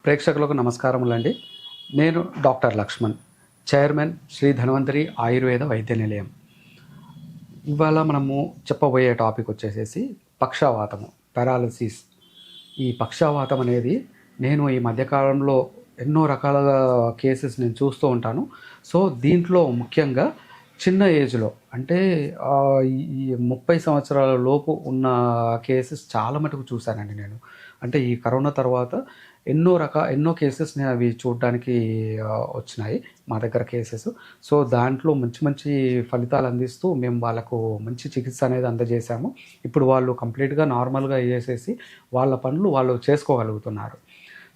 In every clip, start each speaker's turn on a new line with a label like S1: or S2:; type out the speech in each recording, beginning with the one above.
S1: ప్రేక్షకులకు నమస్కారములండి. నేను doctor Laxman, chairman Shri Dhanvantari Ayurveda వైద్య నిలయం. ఇవాళ మనము చెప్పబోయే టాపిక్ వచ్చేసేసి పక్షవాతము, పారాలసిస్. ఈ పక్షవాతం అనేది నేను ఈ మధ్యకాలంలో ఎన్నో రకాల కేసెస్ నేను చూస్తూ ఉంటాను. సో దీంట్లో ముఖ్యంగా చిన్న ఏజ్లో అంటే ఈ 30 సంవత్సరాల లోపు ఉన్న కేసెస్ చాలా మటుకు చూశానండి నేను. అంటే ఈ కరోనా తర్వాత ఎన్నో కేసెస్ నేను అవి చూడడానికి వచ్చినాయి మా దగ్గర కేసెస్. సో దాంట్లో మంచి మంచి ఫలితాలు అందిస్తూ మేము వాళ్ళకు మంచి చికిత్స అనేది అందజేశాము. ఇప్పుడు వాళ్ళు కంప్లీట్గా నార్మల్గా చేసేసి వాళ్ళ పనులు వాళ్ళు చేసుకోగలుగుతున్నారు.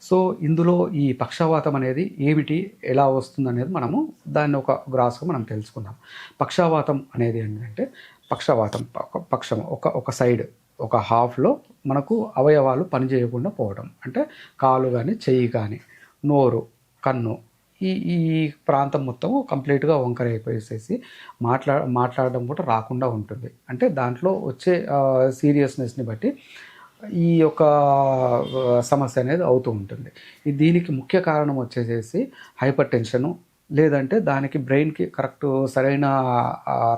S1: సో ఇందులో ఈ పక్షవాతం అనేది ఏమిటి, ఎలా వస్తుందనేది మనము దాన్ని ఒక గ్రాస్గా మనం తెలుసుకుందాం. పక్షవాతం అనేది ఏంటంటే పక్షం ఒక సైడ్ ఒక హాఫ్లో మనకు అవయవాలు పనిచేయకుండా పోవడం. అంటే కాలు కానీ, చెయ్యి కానీ, నోరు, కన్ను, ఈ ఈ ప్రాంతం మొత్తం కంప్లీట్గా వంకర అయిపోయేసేసి మాట్లాడడం కూడా రాకుండా ఉంటుంది. అంటే దాంట్లో వచ్చే సీరియస్నెస్ని బట్టి ఈ యొక్క సమస్య అనేది అవుతూ ఉంటుంది. దీనికి ముఖ్య కారణం వచ్చేసేసి హైపర్ టెన్షను, లేదంటే దానికి బ్రెయిన్కి కరెక్ట్ సరైన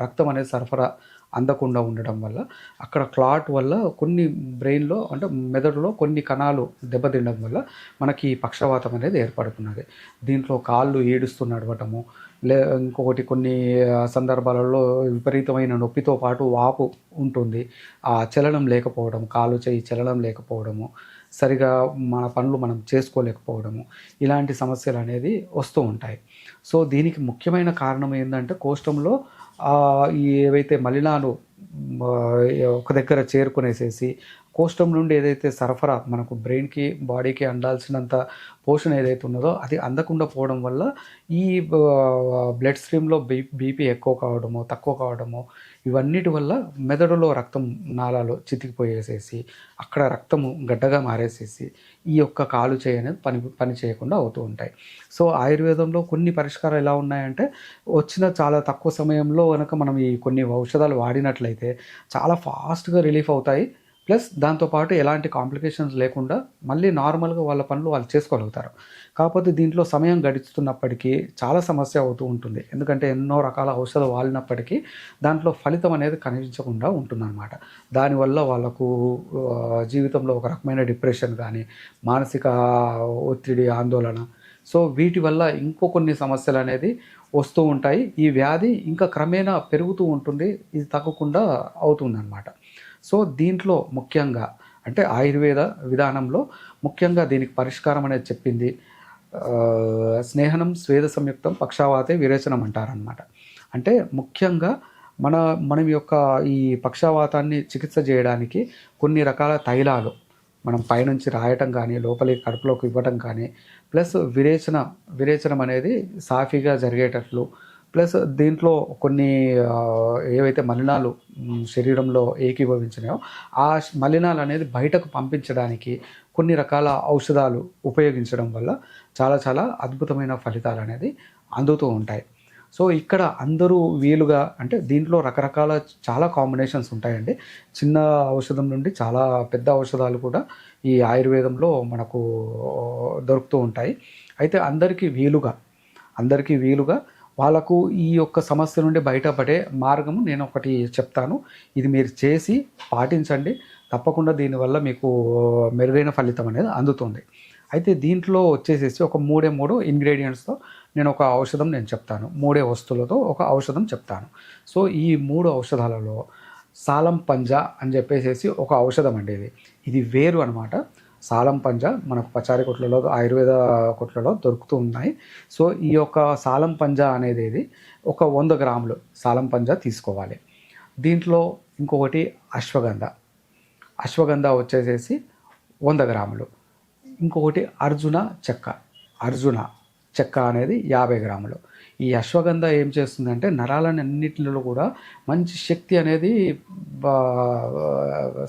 S1: రక్తం అనేది సరఫరా అందకుండా ఉండడం వల్ల, అక్కడ క్లాట్ వల్ల కొన్ని బ్రెయిన్లో అంటే మెదడులో కొన్ని కణాలు దెబ్బతినడం వల్ల మనకి పక్షవాతం అనేది ఏర్పడుతున్నది. దీంట్లో కాళ్ళు ఏడుస్తూ నడవటము, ఇంకొకటి కొన్ని సందర్భాలలో విపరీతమైన నొప్పితో పాటు వాపు ఉంటుంది. ఆ చలనం లేకపోవడం, కాలు చేయి చలనం లేకపోవడము, సరిగా మన పనులు మనం చేసుకోలేకపోవడము, ఇలాంటి సమస్యలు అనేది వస్తూ ఉంటాయి. సో దీనికి ముఖ్యమైన కారణం ఏంటంటే కోష్టంలో ఏవైతే మలినాలు ఒక దగ్గర చేరుకునేసేసి కోష్టం నుండి ఏదైతే సరఫరా మనకు బ్రెయిన్కి, బాడీకి అందాల్సినంత పోషణ ఏదైతే ఉన్నదో అది అందకుండా పోవడం వల్ల ఈ బ్లడ్ స్ట్రీమ్లో బీపీ ఎక్కువ కావడము, తక్కువ కావడము, ఇవన్నిటి వల్ల మెదడులో రక్తం నాళాలు చితికిపోయేసేసి అక్కడ రక్తము గడ్డగా మారేసేసి ఈ యొక్క కాలు చేయి అనేది పని చేయకుండా అవుతూ ఉంటాయి. సో ఆయుర్వేదంలో కొన్ని పరిష్కారాలు ఎలా ఉన్నాయంటే వచ్చిన చాలా తక్కువ సమయంలో కనుక మనం ఈ కొన్ని ఔషధాలు వాడినట్లయితే చాలా ఫాస్ట్గా రిలీఫ్ అవుతాయి. ప్లస్ దాంతోపాటు ఎలాంటి కాంప్లికేషన్స్ లేకుండా మళ్ళీ నార్మల్గా వాళ్ళ పనులు వాళ్ళు చేసుకోగలుగుతారు. కాకపోతే దీంట్లో సమయం గడుస్తున్నప్పటికీ చాలా సమస్య అవుతూ ఉంటుంది. ఎందుకంటే ఎన్నో రకాల ఔషధాలు వాడినప్పటికీ దాంట్లో ఫలితం అనేది కనిపించకుండా ఉంటుందన్నమాట. దానివల్ల వాళ్ళకు జీవితంలో ఒక రకమైన డిప్రెషన్ కానీ, మానసిక ఒత్తిడి, ఆందోళన, సో వీటి వల్ల ఇంకో కొన్ని సమస్యలు అనేది వస్తూ ఉంటాయి. ఈ వ్యాధి ఇంకా క్రమేణా పెరుగుతూ ఉంటుంది, ఇది తగ్గకుండా అవుతుందన్నమాట. సో దీంట్లో ముఖ్యంగా అంటే ఆయుర్వేద విధానంలో ముఖ్యంగా దీనికి పరిష్కారం అనేది చెప్పింది స్నేహనం స్వేద సంయుక్తం పక్షవాతే విరేచనం అంటారనమాట. అంటే ముఖ్యంగా మనం యొక్క ఈ పక్షవాతాన్ని చికిత్స చేయడానికి కొన్ని రకాల తైలాలు మనం పైనుంచి రాయటం కానీ, లోపలికి కడుపులోకి ఇవ్వటం కానీ, ప్లస్ విరేచనం అనేది సాఫీగా జరిగేటట్లు, ప్లస్ దీంట్లో కొన్ని ఏవైతే మలినాలు శరీరంలో ఏకీభవించినాయో ఆ మలినాలు అనేది బయటకు పంపించడానికి కొన్ని రకాల ఔషధాలు ఉపయోగించడం వల్ల చాలా చాలా అద్భుతమైన ఫలితాలు అనేది అందుతూ ఉంటాయి. సో ఇక్కడ అందరూ వీలుగా అంటే దీంట్లో రకరకాల చాలా కాంబినేషన్స్ ఉంటాయండి. చిన్న ఔషధం నుండి చాలా పెద్ద ఔషధాలు కూడా ఈ ఆయుర్వేదంలో మనకు దొరుకుతూ ఉంటాయి. అయితే అందరికీ వీలుగా వాళ్ళకు ఈ యొక్క సమస్య నుండి బయటపడే మార్గము నేను ఒకటి చెప్తాను. ఇది మీరు చేసి పాటించండి. తప్పకుండా దీనివల్ల మీకు మెరుగైన ఫలితం అనేది అందుతుంది. అయితే దీంట్లో వచ్చేసేసి ఒక మూడు ఇంగ్రీడియంట్స్తో నేను ఒక ఔషధం చెప్తాను. 3 వస్తువులతో ఒక ఔషధం చెప్తాను. సో ఈ 3 ఔషధాలలో సాలం పంజా అని చెప్పేసి ఒక ఔషధం అండి. ఇది వేరు అనమాట. సాలం పంజా మనకు పచారీ కొట్లలో, ఆయుర్వేద కొట్లలో దొరుకుతూ ఉన్నాయి. సో ఈ యొక్క సాలం పంజా అనేది ఒక 100 గ్రాములు సాలం పంజా తీసుకోవాలి. దీంట్లో ఇంకొకటి అశ్వగంధ వచ్చేసేసి 100 గ్రాములు. ఇంకొకటి అర్జున చెక్క అనేది 50 గ్రాములు. ఈ అశ్వగంధ ఏం చేస్తుందంటే నరాలన్నింటిలో కూడా మంచి శక్తి అనేది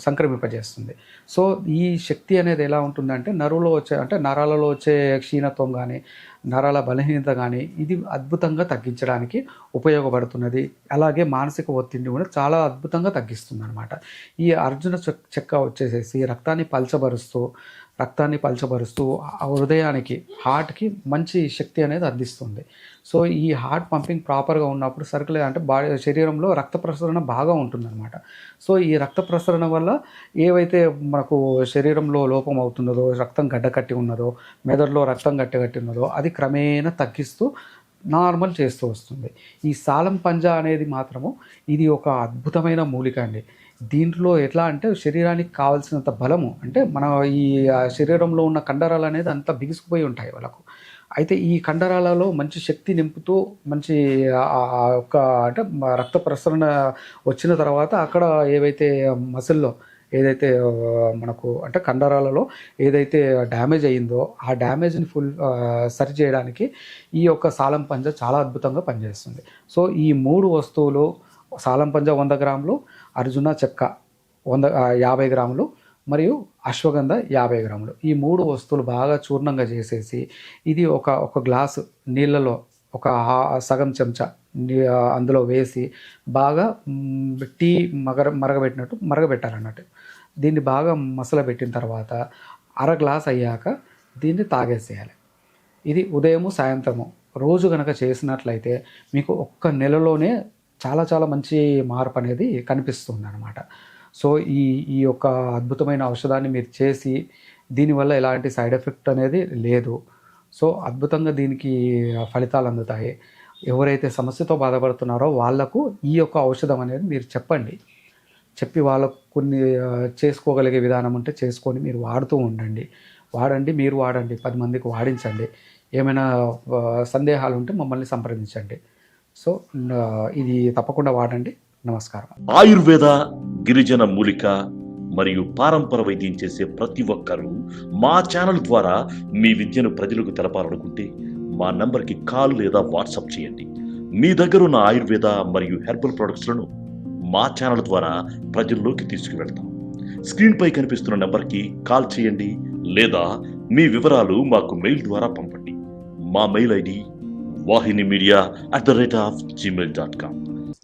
S1: సంక్రమింపజేస్తుంది. సో ఈ శక్తి అనేది ఎలా ఉంటుందంటే నరాలలో వచ్చే క్షీణత్వం కానీ, నరాల బలహీనత కానీ ఇది అద్భుతంగా తగ్గించడానికి ఉపయోగపడుతున్నది. అలాగే మానసిక ఒత్తిడిని కూడా చాలా అద్భుతంగా తగ్గిస్తుంది అనమాట. ఈ అర్జున చెక్క వచ్చేసేసి రక్తాన్ని పలచబరుస్తూ ఆ హృదయానికి హార్ట్కి మంచి శక్తి అనేది అందిస్తుంది. సో ఈ హార్ట్ పంపింగ్ ప్రాపర్గా ఉన్నప్పుడు సర్కులర్ అంటే శరీరంలో రక్త ప్రసరణ బాగా ఉంటుందన్నమాట. సో ఈ రక్త ప్రసరణ వల్ల ఏవైతే మనకు శరీరంలో లోపం అవుతున్నదో, రక్తం గడ్డకట్టి ఉన్నదో, మెదడులో రక్తం గట్టి ఉన్నదో అది క్రమేణా తగ్గిస్తూ నార్మల్ చేస్తూ వస్తుంది. ఈ సాలం పంజా అనేది మాత్రము ఇది ఒక అద్భుతమైన మూలిక అండి. దీంట్లో ఎట్లా అంటే శరీరానికి కావాల్సినంత బలము అంటే మన ఈ శరీరంలో ఉన్న కండరాలు అనేది అంతా బిగుసుకుపోయి ఉంటాయి వాళ్ళకు. అయితే ఈ కండరాలలో మంచి శక్తి నింపుతూ మంచి ఒక అంటే రక్త ప్రసరణ వచ్చిన తర్వాత అక్కడ ఏవైతే మసిల్లో ఏదైతే మనకు అంటే కండరాలలో ఏదైతే డ్యామేజ్ అయ్యిందో ఆ డ్యామేజ్ని సరి చేయడానికి ఈ యొక్క సాలం పంజా చాలా అద్భుతంగా పనిచేస్తుంది. సో ఈ 3 వస్తువులు సాలం పంజా 100 గ్రాములు, అర్జున చెక్క 50 గ్రాములు మరియు అశ్వగంధ 50 గ్రాములు. ఈ 3 వస్తువులు బాగా చూర్ణంగా చేసేసి ఇది ఒక గ్లాసు నీళ్ళలో సగం చెంచా అందులో వేసి బాగా టీ మరగబెట్టినట్టు మరగబెట్టాలన్నట్టు. దీన్ని బాగా మసలబెట్టిన తర్వాత అర గ్లాస్ అయ్యాక దీన్ని తాగేసేయాలి. ఇది ఉదయము సాయంత్రము రోజు కనుక చేసినట్లయితే మీకు ఒక్క నెలలోనే చాలా చాలా మంచి మార్పు అనేది కనిపిస్తుంది అనమాట. సో ఈ యొక్క అద్భుతమైన ఔషధాన్ని మీరు చేసి దీనివల్ల ఎలాంటి సైడ్ ఎఫెక్ట్ అనేది లేదు. సో అద్భుతంగా దీనికి ఫలితాలు అందుతాయి. ఎవరైతే సమస్యతో బాధపడుతున్నారో వాళ్లకు ఈ యొక్క ఔషధం అనేది మీరు చెప్పి వాళ్ళకు కొన్ని చేసుకోగలిగే విధానం ఉంటే చేసుకొని మీరు వాడుతూ ఉండండి. మీరు వాడండి, 10 మందికి వాడించండి. ఏమైనా సందేహాలు ఉంటే మమ్మల్ని సంప్రదించండి. సో ఇది తప్పకుండా వాడండి. నమస్కారం.
S2: ఆయుర్వేద, గిరిజన మూలిక మరియు పారంపర వైద్యం చేసే ప్రతి ఒక్కరూ మా ఛానల్ ద్వారా మీ విద్యను ప్రజలకు తెలపాలనుకుంటే మా నంబర్కి కాల్ లేదా వాట్సాప్ చేయండి. మీ దగ్గర ఉన్న ఆయుర్వేద మరియు హెర్బల్ ప్రొడక్ట్స్లను మా ఛానల్ ద్వారా ప్రజల్లోకి తీసుకువెళ్తాం. స్క్రీన్పై కనిపిస్తున్న నెంబర్కి కాల్ చేయండి లేదా మీ వివరాలు మాకు మెయిల్ ద్వారా పంపండి. మా మెయిల్ ఐడి wahinimedia@gmail.com.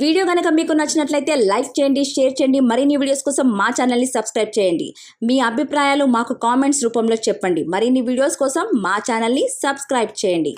S3: వీడియో కనుక మీకు నచ్చినట్లయితే లైక్ చేయండి, షేర్ చేయండి. మరిన్ని వీడియోస్ కోసం మా ఛానల్ని సబ్స్క్రైబ్ చేయండి. మీ అభిప్రాయాలు మాకు కామెంట్స్ రూపంలో చెప్పండి. మరిన్ని వీడియోస్ కోసం మా ఛానల్ని సబ్స్క్రైబ్ చేయండి.